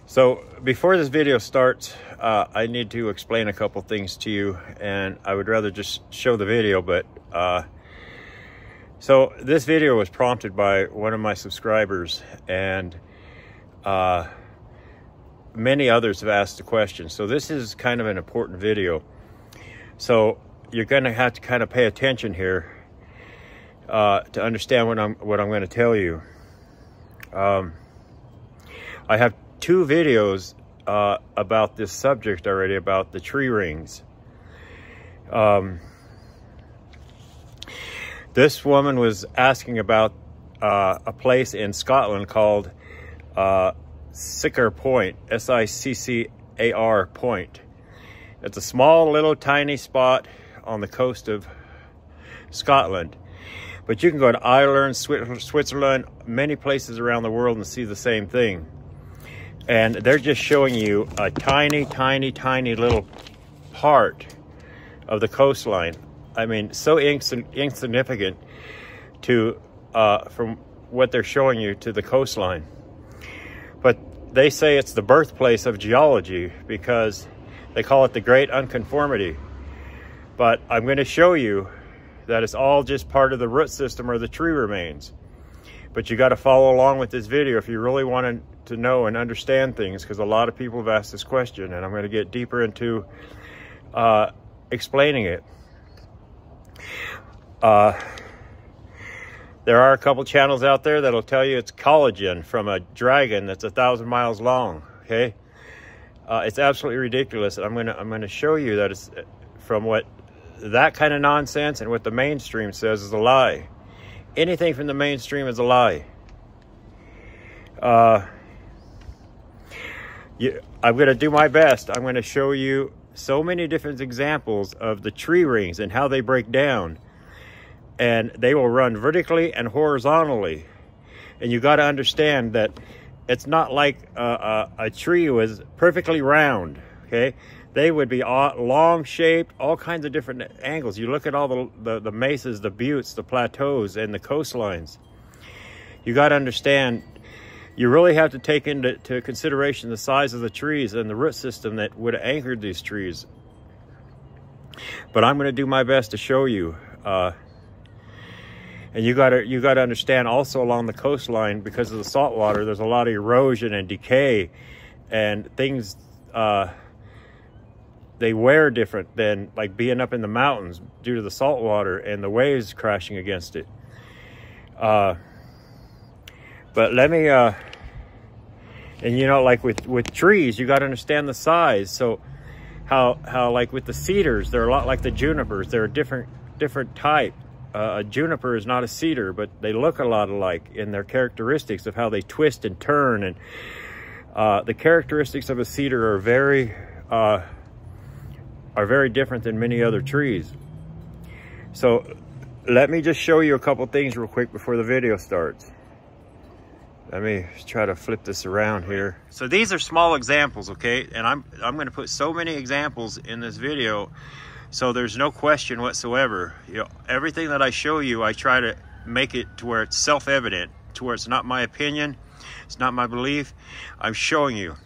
So before this video starts, I need to explain a couple things to you, and I would rather just show the video, but so this video was prompted by one of my subscribers, and many others have asked the question. So this is kind of an important video. So you're going to have to kind of pay attention here to understand what I'm going to tell you. I have 2 videos about this subject already, about the tree rings. This woman was asking about a place in Scotland called Siccar Point, S-I-C-C-A-R Point. It's a small little tiny spot on the coast of Scotland. But you can go to Ireland, Switzerland, many places around the world and see the same thing. And they're just showing you a tiny, tiny, tiny little part of the coastline. I mean, so insignificant to from what they're showing you to the coastline. But they say it's the birthplace of geology because they call it the Great Unconformity. But I'm going to show you that it's all just part of the root system or the tree remains. But you got to follow along with this video if you really want to know and understand things, because a lot of people have asked this question, and I'm going to get deeper into explaining it. There are a couple channels out there that'll tell you it's collagen from a dragon that's 1,000 miles long. Okay, it's absolutely ridiculous. I'm gonna show you that it's from what that kind of nonsense and what the mainstream says is a lie. Anything from the mainstream is a lie. I'm going to do my best. I'm going to show you so many different examples of the tree rings and how they break down. And they will run vertically and horizontally. And you got to understand that it's not like a tree was perfectly round, okay? They would be long shaped, all kinds of different angles. You look at all the mesas, the buttes, the plateaus, and the coastlines. You got to understand, you really have to take into consideration the size of the trees and the root system that would have anchored these trees. But I'm going to do my best to show you. And you got to understand also along the coastline, because of the salt water, there's a lot of erosion and decay, and things they wear different than like being up in the mountains due to the salt water and the waves crashing against it. But let me, and you know, like with trees, you got to understand the size. So how like with the cedars, they're a lot like the junipers. They're a different type. A juniper is not a cedar, but they look a lot alike in their characteristics of how they twist and turn. And the characteristics of a cedar are very different than many other trees. So let me just show you a couple things real quick before the video starts. Let me try to flip this around here. So these are small examples, okay? And I'm going to put so many examples in this video, so there's no question whatsoever. You know, everything that I show you, I try to make it to where it's self-evident, to where it's not my opinion, it's not my belief. I'm showing you.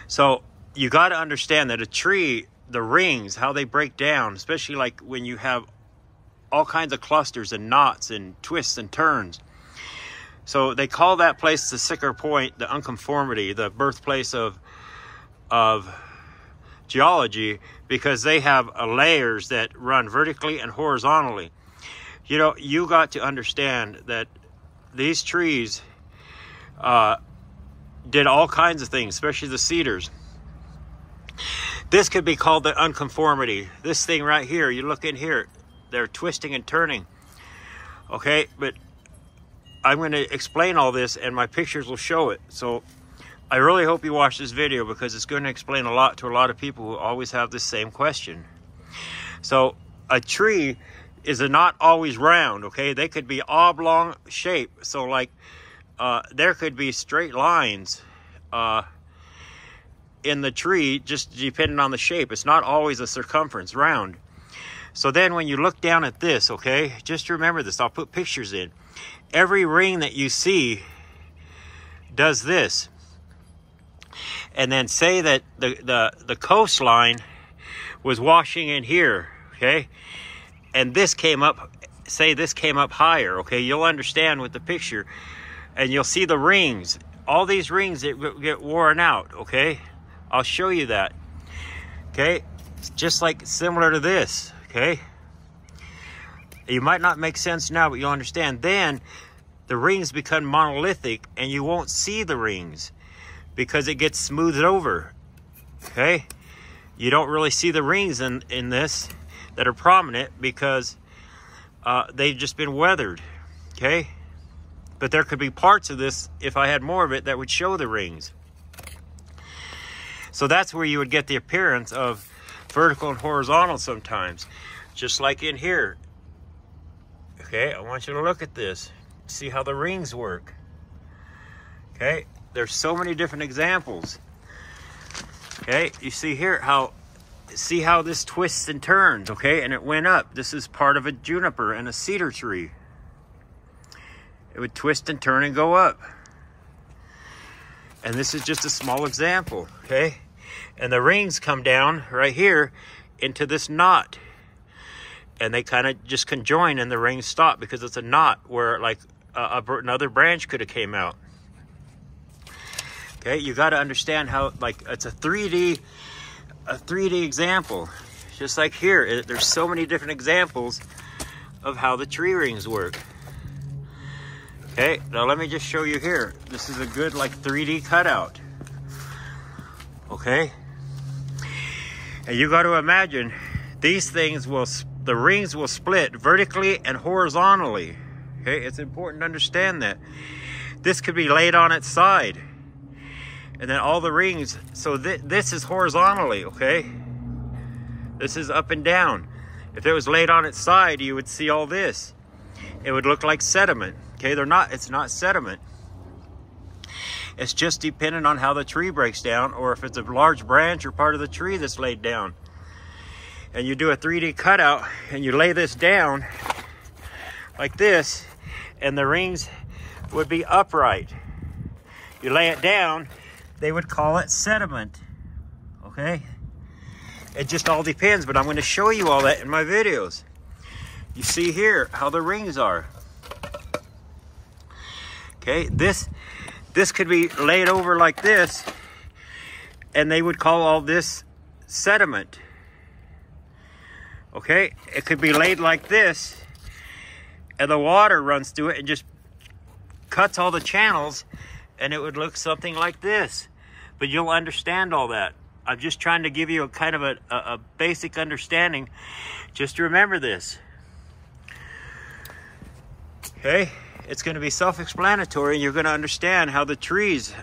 So you got to understand that a tree, the rings, how they break down, especially like when you have all kinds of clusters and knots and twists and turns. So they call that place the Siccar Point, the unconformity, the birthplace of geology, because they have layers that run vertically and horizontally. You know, you got to understand that these trees did all kinds of things, especially the cedars. This could be called the unconformity. This thing right here, you look in here, they're twisting and turning. Okay, but I'm going to explain all this and my pictures will show it. So I really hope you watch this video, because it's going to explain a lot to a lot of people who always have this same question. So a tree is not always round, okay? They could be oblong shape. So like there could be straight lines in the tree, just depending on the shape. It's not always a circumference round. So then when you look down at this, okay, just remember this. I'll put pictures in. Every ring that you see does this. and then say that the coastline was washing in here, okay? And this came up, say this came up higher, okay? You'll understand with the picture, and you'll see the rings. All these rings that get worn out, okay? I'll show you that, okay? It's just like similar to this, okay? You might not make sense now, but you'll understand. Then the rings become monolithic and you won't see the rings because it gets smoothed over, okay? You don't really see the rings in this that are prominent because they've just been weathered, okay? But there could be parts of this, if I had more of it, that would show the rings. So that's where you would get the appearance of vertical and horizontal sometimes, just like in here. Okay, I want you to look at this. See how the rings work. Okay, there's so many different examples. Okay, you see here see how this twists and turns, okay? And it went up. This is part of a juniper and a cedar tree. It would twist and turn and go up. And this is just a small example, okay? And the rings come down right here into this knot. And they kind of just conjoin and the rings stop because it's a knot where like another branch could have came out. Okay, you got to understand how, like, it's a 3D example. Just like here, there's so many different examples of how the tree rings work. Okay, now let me just show you here. This is a good like 3D cutout. Okay, and you got to imagine these things the rings will split vertically and horizontally. Okay, it's important to understand that. This could be laid on its side. And then all the rings, so this is horizontally, okay? This is up and down. If it was laid on its side, you would see all this. It would look like sediment, okay? It's not sediment. It's just dependent on how the tree breaks down or if it's a large branch or part of the tree that's laid down. And you do a 3D cutout and you lay this down like this and the rings would be upright. You lay it down, they would call it sediment, okay? It just all depends, but I'm going to show you all that in my videos. You see here how the rings are. Okay, this could be laid over like this, and they would call all this sediment. Okay, it could be laid like this, and the water runs through it and just cuts all the channels, and it would look something like this. But you'll understand all that. I'm just trying to give you a kind of a basic understanding. Just remember this. Okay? It's going to be self-explanatory, and you're going to understand how the trees,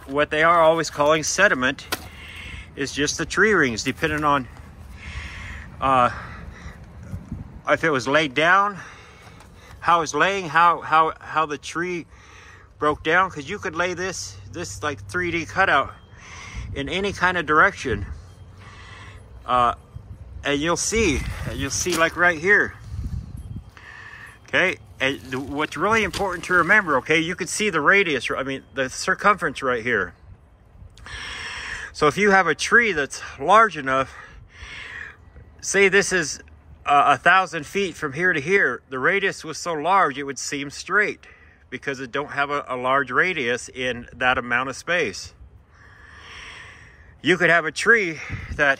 what they are always calling sediment is just the tree rings, depending on if it was laid down, how it's laying, how the tree broke down, because you could lay this like 3D cutout in any kind of direction, and you'll see like right here. Okay, and what's really important to remember, okay, you can see the radius, I mean the circumference right here. So if you have a tree that's large enough, say this is 1,000 feet from here to here, the radius was so large it would seem straight because it don't have a large radius in that amount of space. You could have a tree that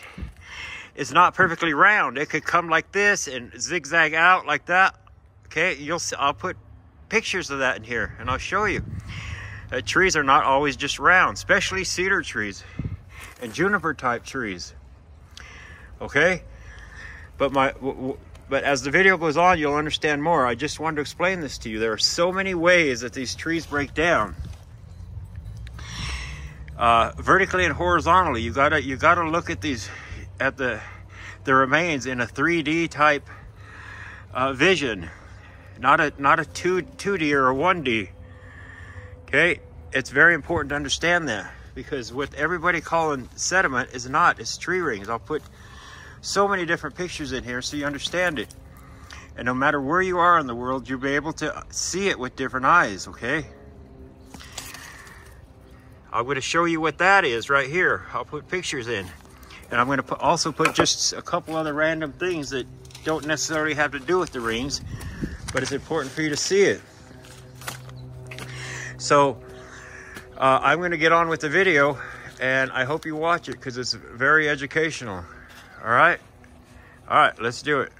is not perfectly round. It could come like this and zigzag out like that. Okay, you'll see, I'll put pictures of that in here and I'll show you. Trees are not always just round, especially cedar trees and juniper type trees. Okay, but as the video goes on, you'll understand more. I just wanted to explain this to you. There are so many ways that these trees break down. Vertically and horizontally, you gotta look at these, at the remains in a 3D type vision, not a 2D or a 1D. Okay, it's very important to understand that, because what everybody calling sediment is not, it's tree rings. I'll put so many different pictures in here so you understand it. And no matter where you are in the world, you'll be able to see it with different eyes, okay? I'm going to show you what that is right here. I'll put pictures in. And I'm going to also put just a couple other random things that don't necessarily have to do with the rings, but it's important for you to see it. So I'm going to get on with the video, and I hope you watch it because it's very educational. All right, let's do it.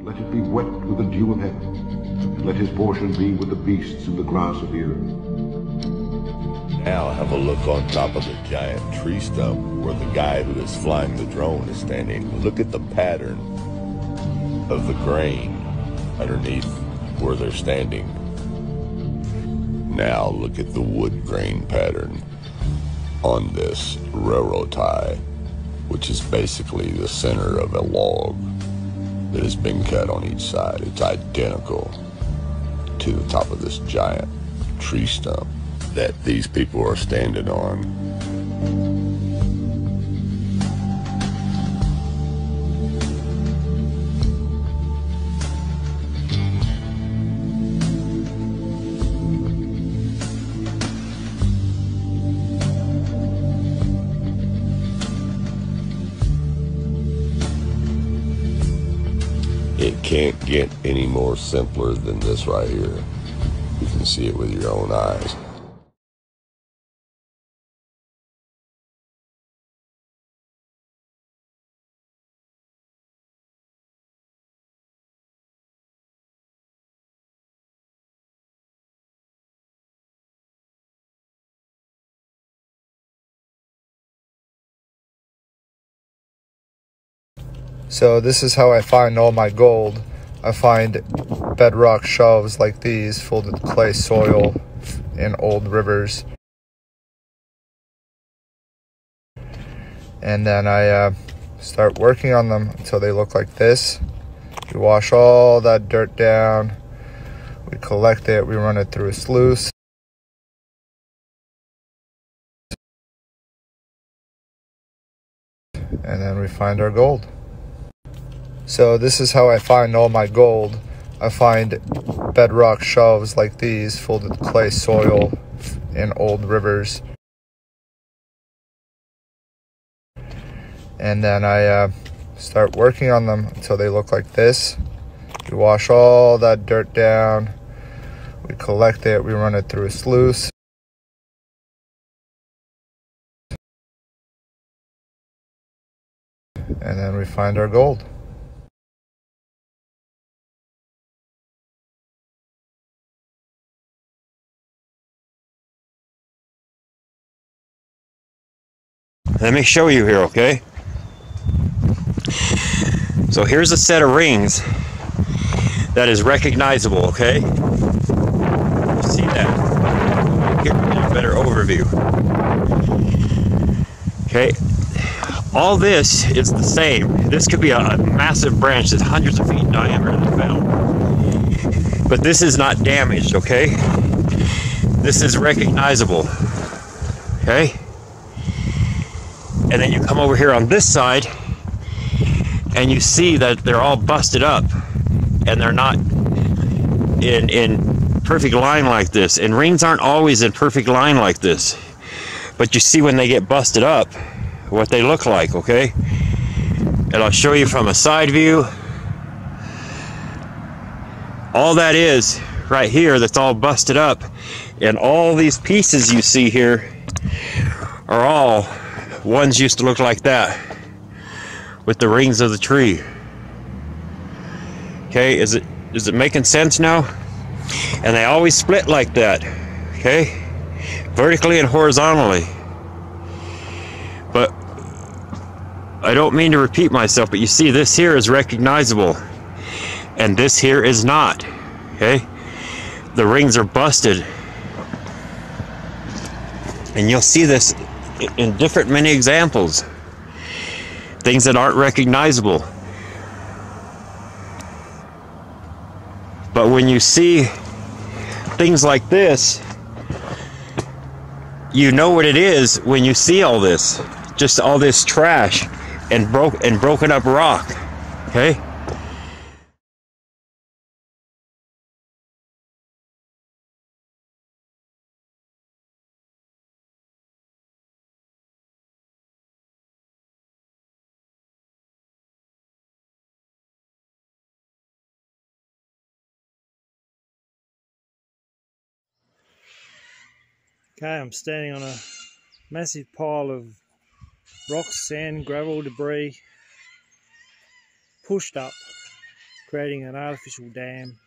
Let it be wet with the dew of heaven. Let his portion be with the beasts and the grass of the earth. Now have a look on top of the giant tree stump where the guy who is flying the drone is standing. Look at the pattern of the grain underneath where they're standing. Now look at the wood grain pattern on this railroad tie, which is basically the center of a log that has been cut on each side. It's identical to the top of this giant tree stump that these people are standing on. It can't get any more simpler than this right here. You can see it with your own eyes. So this is how I find all my gold. I find bedrock shelves like these filled with clay soil in old rivers. And then I start working on them until they look like this. We wash all that dirt down. We collect it. We run it through a sluice. And then we find our gold. So this is how I find all my gold. I find bedrock shelves like these filled with clay soil in old rivers. And then I start working on them until they look like this. We wash all that dirt down. We collect it. We run it through a sluice. And then we find our gold. Let me show you here, okay? So here's a set of rings that is recognizable, okay? See that? Here, get a better overview. Okay, all this is the same. This could be a massive branch that's hundreds of feet in diameter that's found. But this is not damaged, okay? This is recognizable, okay? And then you come over here on this side and you see that they're all busted up and they're not in perfect line like this. And rings aren't always in perfect line like this. But you see when they get busted up what they look like, okay? And I'll show you from a side view. All that is right here that's all busted up, and all these pieces you see here are all ones used to look like that with the rings of the tree. Okay, is it making sense now? And they always split like that, okay? Vertically and horizontally. But I don't mean to repeat myself, but you see this here is recognizable and this here is not, okay? The rings are busted. And you'll see this in different many examples. Things that aren't recognizable. But when you see things like this, you know what it is when you see all this. Just all this trash and broken up rock. Okay? Okay, I'm standing on a massive pile of rocks, sand, gravel, debris pushed up, creating an artificial dam.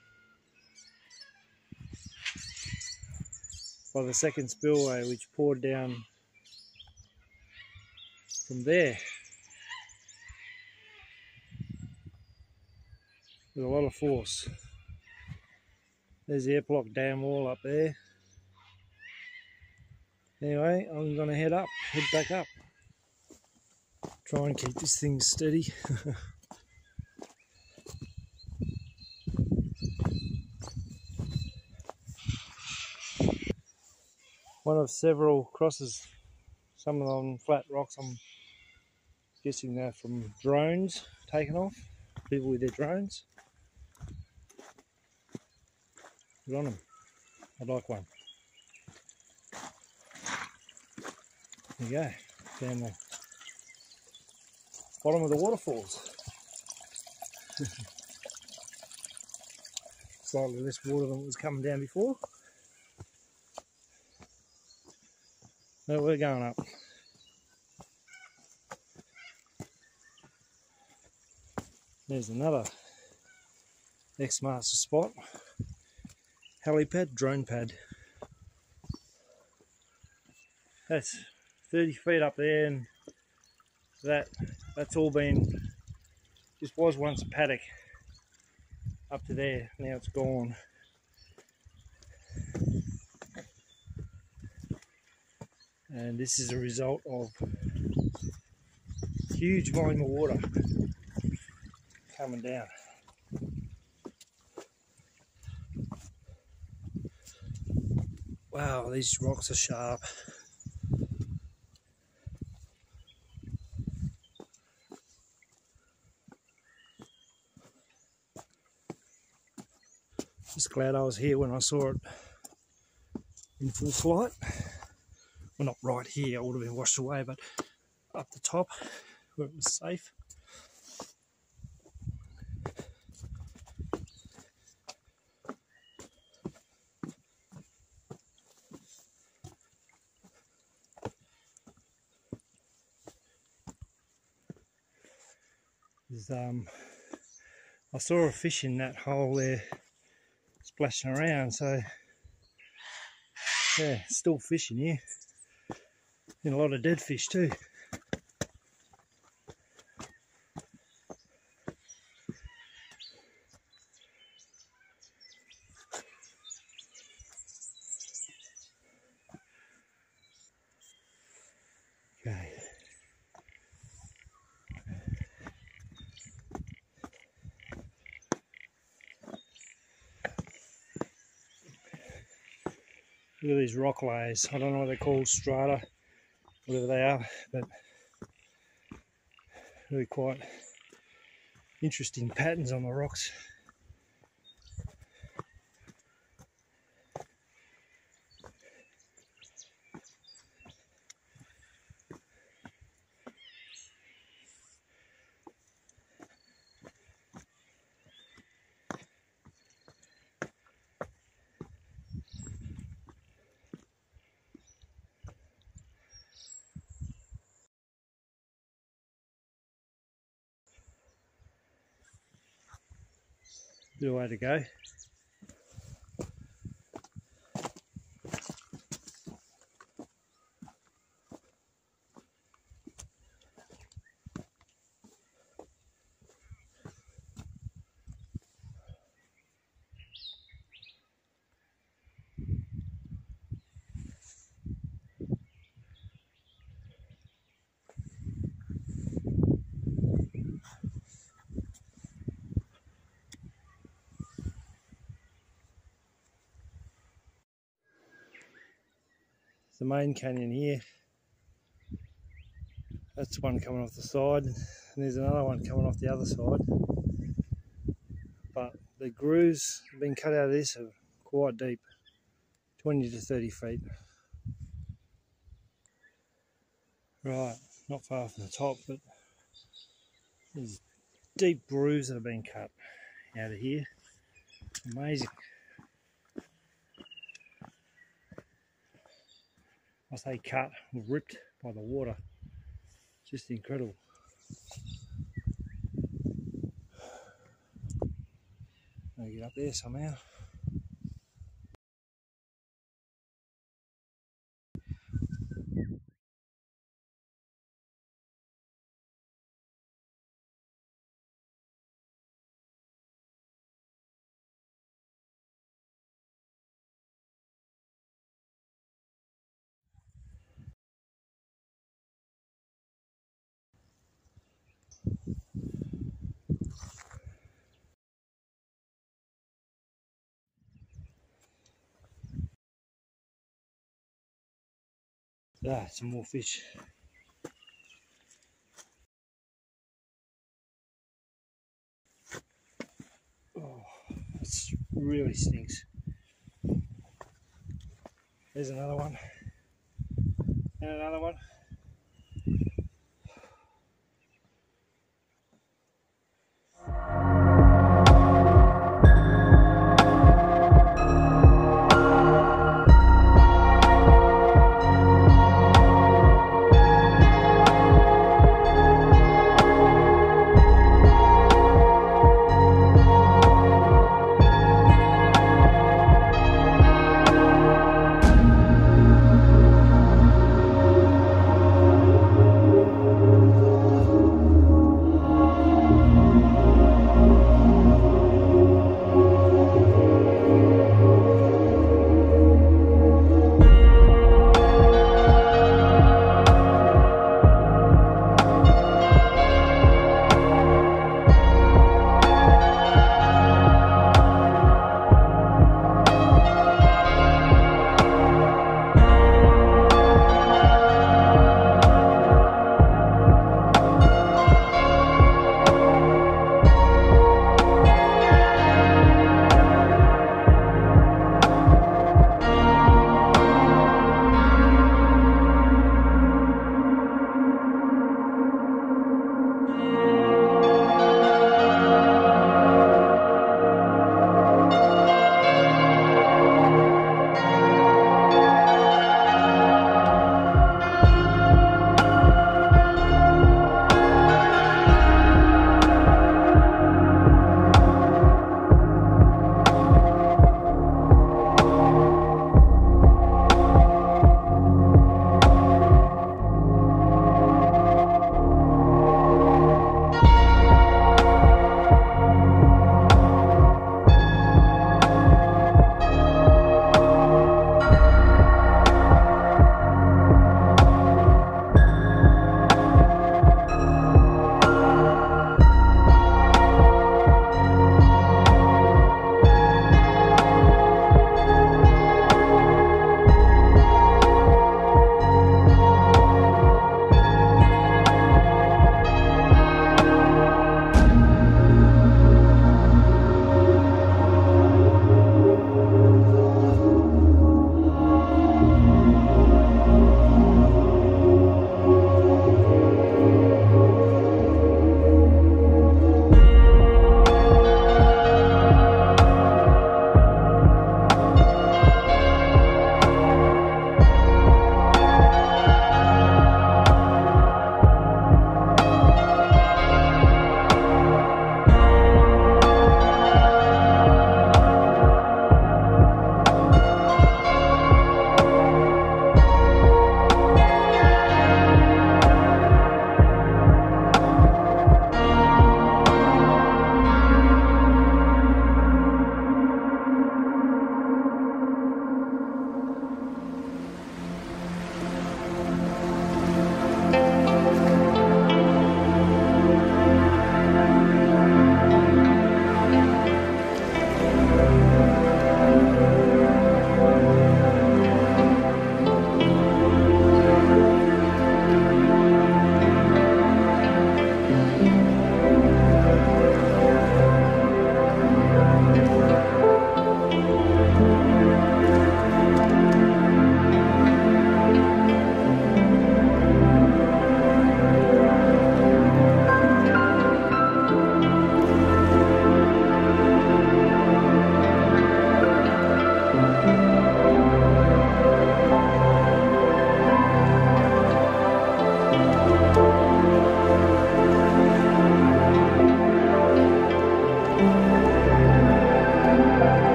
by the second spillway, which poured down from there with a lot of force. There's the Eppalock Dam wall up there. Anyway, I'm going to head back up. Try and keep this thing steady. One of several crosses, some of them on flat rocks. I'm guessing they're from drones taken off, people with their drones. Good on them. I'd like one. There you go, down the bottom of the waterfalls. Slightly less water than was coming down before. No, we're going up. There's another ex-master spot. Helipad, drone pad. That's 30 feet up there, and that's all been, this was once a paddock up to there, now it's gone. And this is a result of huge volume of water coming down. Wow, these rocks are sharp. Just glad I was here when I saw it in full flight. Well, not right here, I would have been washed away, but up the top where it was safe. I saw a fish in that hole there splashing around, so yeah, still fishing here. And a lot of dead fish too. Okay. Look at these rock layers. I don't know what they're called, strata, whatever they are, but really quite interesting patterns on the rocks. Bit of way to go. The main canyon here. That's one coming off the side, and there's another one coming off the other side. But the grooves being cut out of this are quite deep, 20 to 30 feet. Right, not far from the top, but there's deep grooves that have been cut out of here. Amazing. I say cut, ripped by the water. Just incredible. I'll get up there somehow. Ah, some more fish. Oh, it really stinks. There's another one. And another one.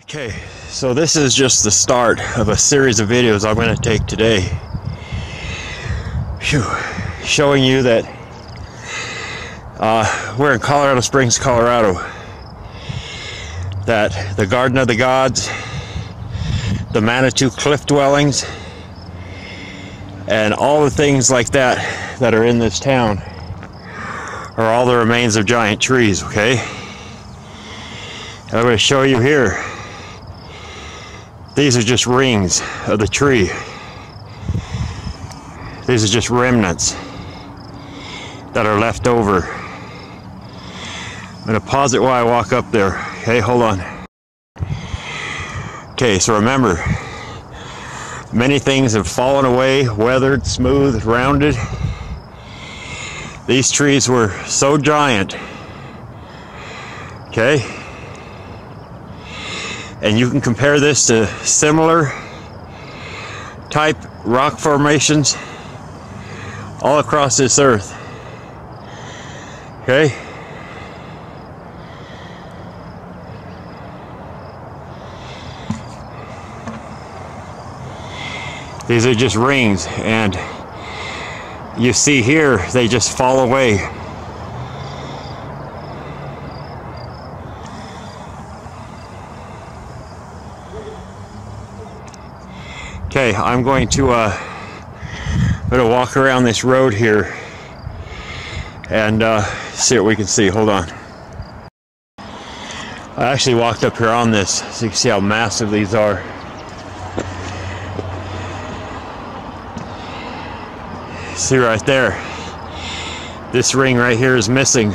Okay, so this is just the start of a series of videos I'm going to take today. Phew. Showing you that we're in Colorado Springs, Colorado. That the Garden of the Gods, the Manitou Cliff Dwellings, and all the things like that that are in this town are all the remains of giant trees, okay? And I'm going to show you here. These are just rings of the tree. These are just remnants that are left over. I'm going to pause it while I walk up there. Okay, hold on. Okay, so remember, many things have fallen away, weathered, smooth, rounded. These trees were so giant. Okay? And you can compare this to similar type rock formations all across this earth. Okay? These are just rings, and you see here, they just fall away. Okay, I'm going to walk around this road here and see what we can see. Hold on. I actually walked up here on this so you can see how massive these are. See right there, this ring right here is missing.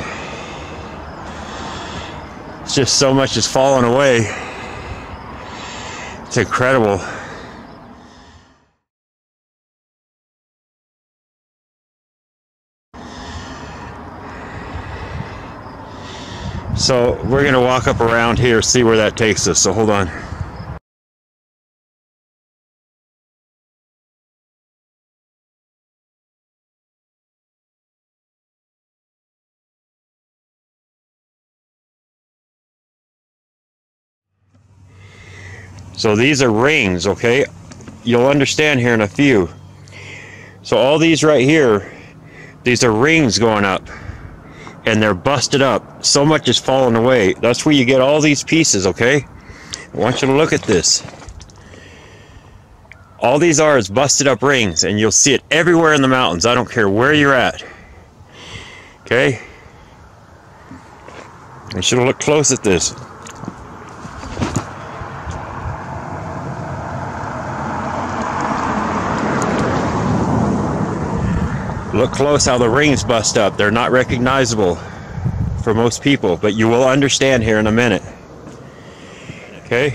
It's just so much has fallen away. It's incredible. So we're gonna walk up around here, see where that takes us, so hold on. So these are rings, okay? You'll understand here in a few. So all these right here, these are rings going up, and they're busted up. So much has fallen away. That's where you get all these pieces, okay? I want you to look at this. All these are is busted up rings, and you'll see it everywhere in the mountains. I don't care where you're at. Okay? I should look close at this. Look close how the rings bust up. They're not recognizable for most people, but you will understand here in a minute. Okay?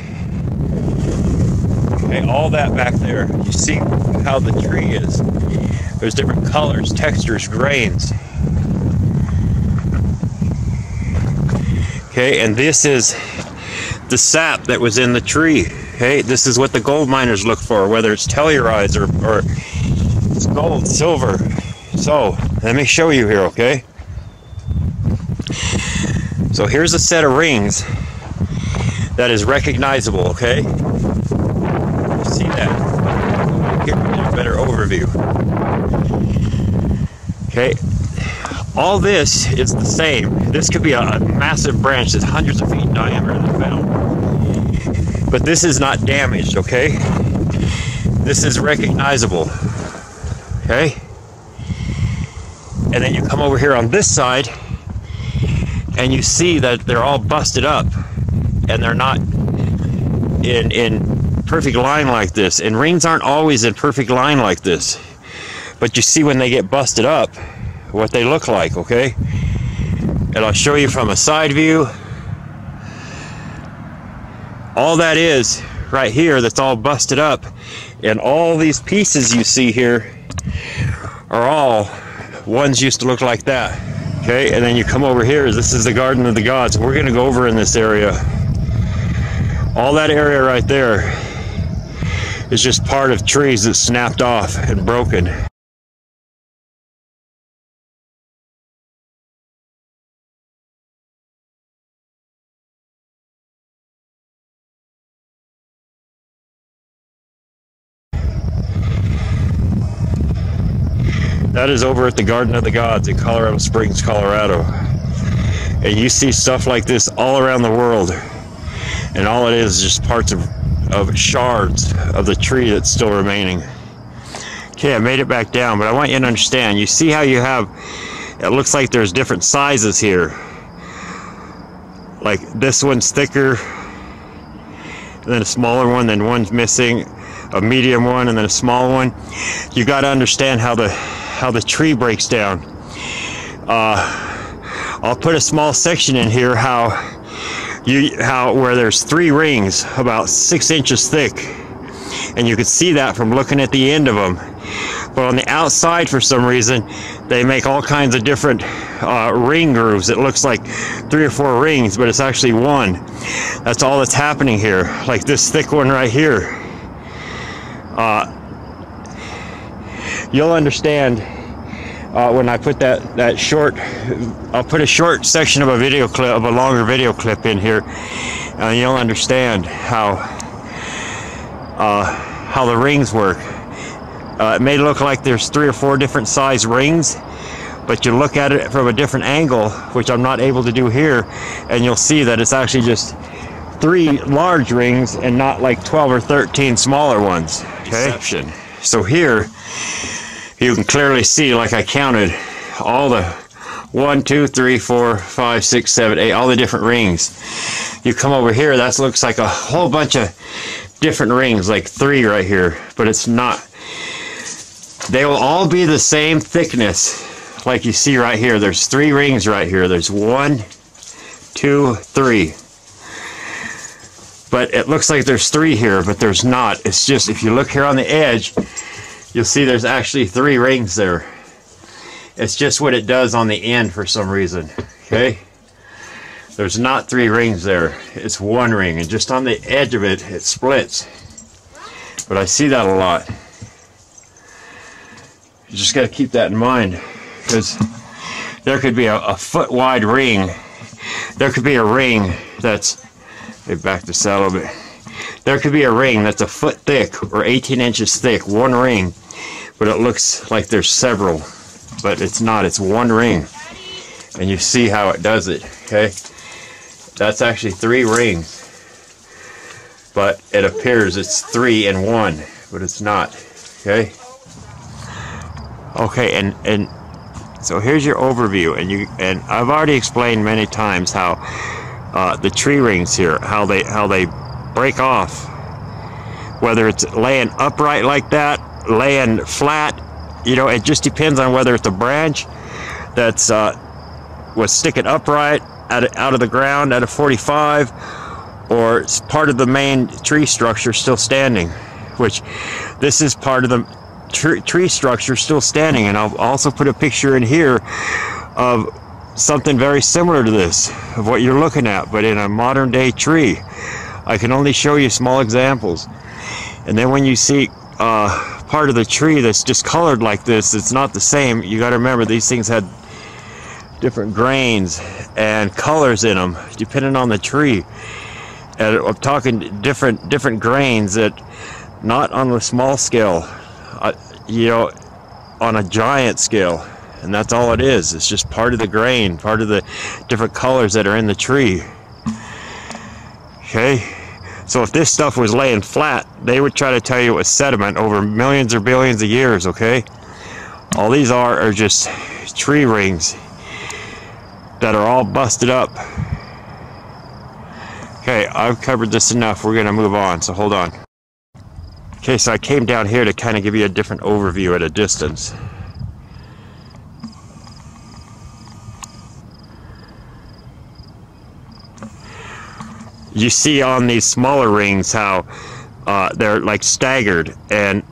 Okay, all that back there. You see how the tree is. There's different colors, textures, grains. Okay, and this is the sap that was in the tree. Okay, this is what the gold miners look for, whether it's tellurides or it's gold, silver. So, let me show you here, okay? So here's a set of rings that is recognizable, okay? You see that? Here, get a better overview. Okay, all this is the same. This could be a massive branch that's hundreds of feet in diameter that's found. But this is not damaged, okay? This is recognizable, okay? And then you come over here on this side and you see that they're all busted up and they're not in perfect line like this. And rings aren't always in perfect line like this. But you see when they get busted up what they look like, okay? And I'll show you from a side view. All that is right here that's all busted up, and all these pieces you see here are all ones used to look like that, okay? And then you come over here, this is the Garden of the Gods. We're gonna go over in this area. All that area right there is just part of trees that snapped off and broken. That is over at the Garden of the Gods in Colorado Springs, Colorado. And you see stuff like this all around the world. And all it is just parts of shards of the tree that's still remaining. Okay, I made it back down, but I want you to understand. You see how you have, it looks like there's different sizes here. Like this one's thicker, and then a smaller one, then one's missing, a medium one, and then a small one. You got to understand how the tree breaks down. I'll put a small section in here where there's 3 rings about 6 inches thick, and you can see that from looking at the end of them. But on the outside, for some reason, they make all kinds of different ring grooves. It looks like 3 or 4 rings, but it's actually 1. That's all that's happening here. Like this thick one right here. You'll understand when I put that short. I'll put a short section of a video clip, of a longer video clip in here, and you'll understand how the rings work. It may look like there's 3 or 4 different size rings, but you look at it from a different angle, which I'm not able to do here, and you'll see that it's actually just 3 large rings and not like 12 or 13 smaller ones. Okay. So here you can clearly see, like I counted, all the 1, 2, 3, 4, 5, 6, 7, 8, all the different rings. You come over here, that looks like a whole bunch of different rings, like 3 right here, but it's not. They will all be the same thickness, like you see right here. There's 3 rings right here. There's 1, 2, 3. But it looks like there's 3 here, but there's not. It's just, if you look here on the edge, you'll see there's actually 3 rings there. It's just what it does on the end for some reason, okay? There's not 3 rings there. It's 1 ring, and just on the edge of it, it splits. But I see that a lot. You just got to keep that in mind, because there could be a foot wide ring. There could be a ring that's, let me back this out a little bit. There could be a ring that's a foot thick or 18 inches thick, 1 ring, but it looks like there's several, but it's not. It's 1 ring, and you see how it does it. Okay, that's actually 3 rings, but it appears it's 3 in 1, but it's not. Okay. Okay, and so here's your overview, and I've already explained many times how the tree rings here, how they break off, whether it's laying upright like that, laying flat. You know, it just depends on whether it's a branch that's was sticking upright out of the ground at a 45, or it's part of the main tree structure still standing, which this is part of the tree structure still standing. And I'll also put a picture in here of something very similar to this, of what you're looking at, but in a modern day tree. I can only show you small examples. And then when you see part of the tree that's discolored like this, it's not the same. You got to remember, these things had different grains and colors in them depending on the tree. And I'm talking different grains, that not on a small scale, you know, on a giant scale. And that's all it is. It's just part of the grain, part of the different colors that are in the tree. Okay, so if this stuff was laying flat, they would try to tell you it was sediment over millions or billions of years. Okay, all these are just tree rings that are all busted up. Okay, I've covered this enough. We're gonna move on, so hold on. Okay, so I came down here to kind of give you a different overview at a distance. You see on these smaller rings how they're like staggered and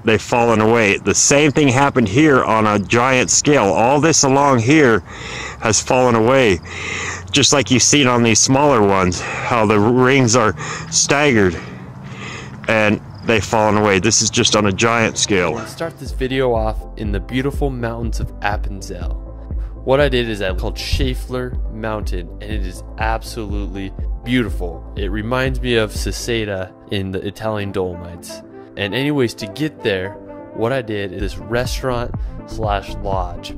they've fallen away. The same thing happened here on a giant scale. All this along here has fallen away, just like you've seen on these smaller ones, how the rings are staggered and they've fallen away. This is just on a giant scale. Let's start this video off in the beautiful mountains of Appenzell. What I did is I called Schäfler Mountain, and it is absolutely beautiful. It reminds me of Cesena in the Italian Dolomites. And anyways, to get there, what I did is this restaurant slash lodge,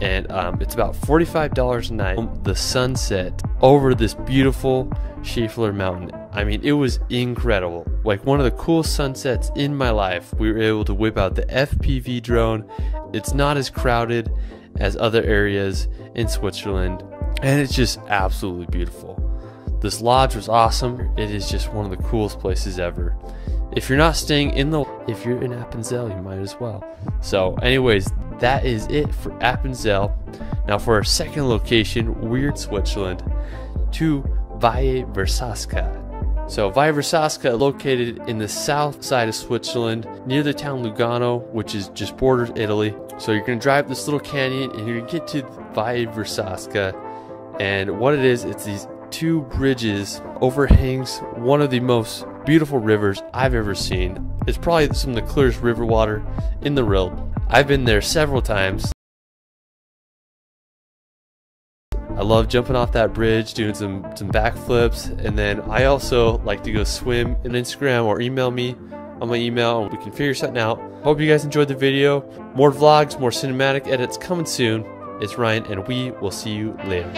and it's about $45 a night. The sunset over this beautiful Schaeffler Mountain. I mean, it was incredible. Like one of the coolest sunsets in my life. We were able to whip out the FPV drone. It's not as crowded as other areas in Switzerland, and it's just absolutely beautiful. This lodge was awesome. It is just one of the coolest places ever. If you're not staying if you're in Appenzell, you might as well. So anyways, that is it for Appenzell. Now for our second location, we're Switzerland, to Valle Versasca. So Valle Versasca, located in the south side of Switzerland, near the town Lugano, which is just borders Italy. So you're gonna drive this little canyon and you're gonna get to Valle Versasca. And what it is, it's these two bridges, overhangs one of the most beautiful rivers I've ever seen. It's probably some of the clearest river water in the world. I've been there several times. I love jumping off that bridge, doing some backflips, and then I also like to go swim on Instagram or email me on my email and we can figure something out. Hope you guys enjoyed the video. More vlogs, more cinematic edits coming soon. It's Ryan and we will see you later.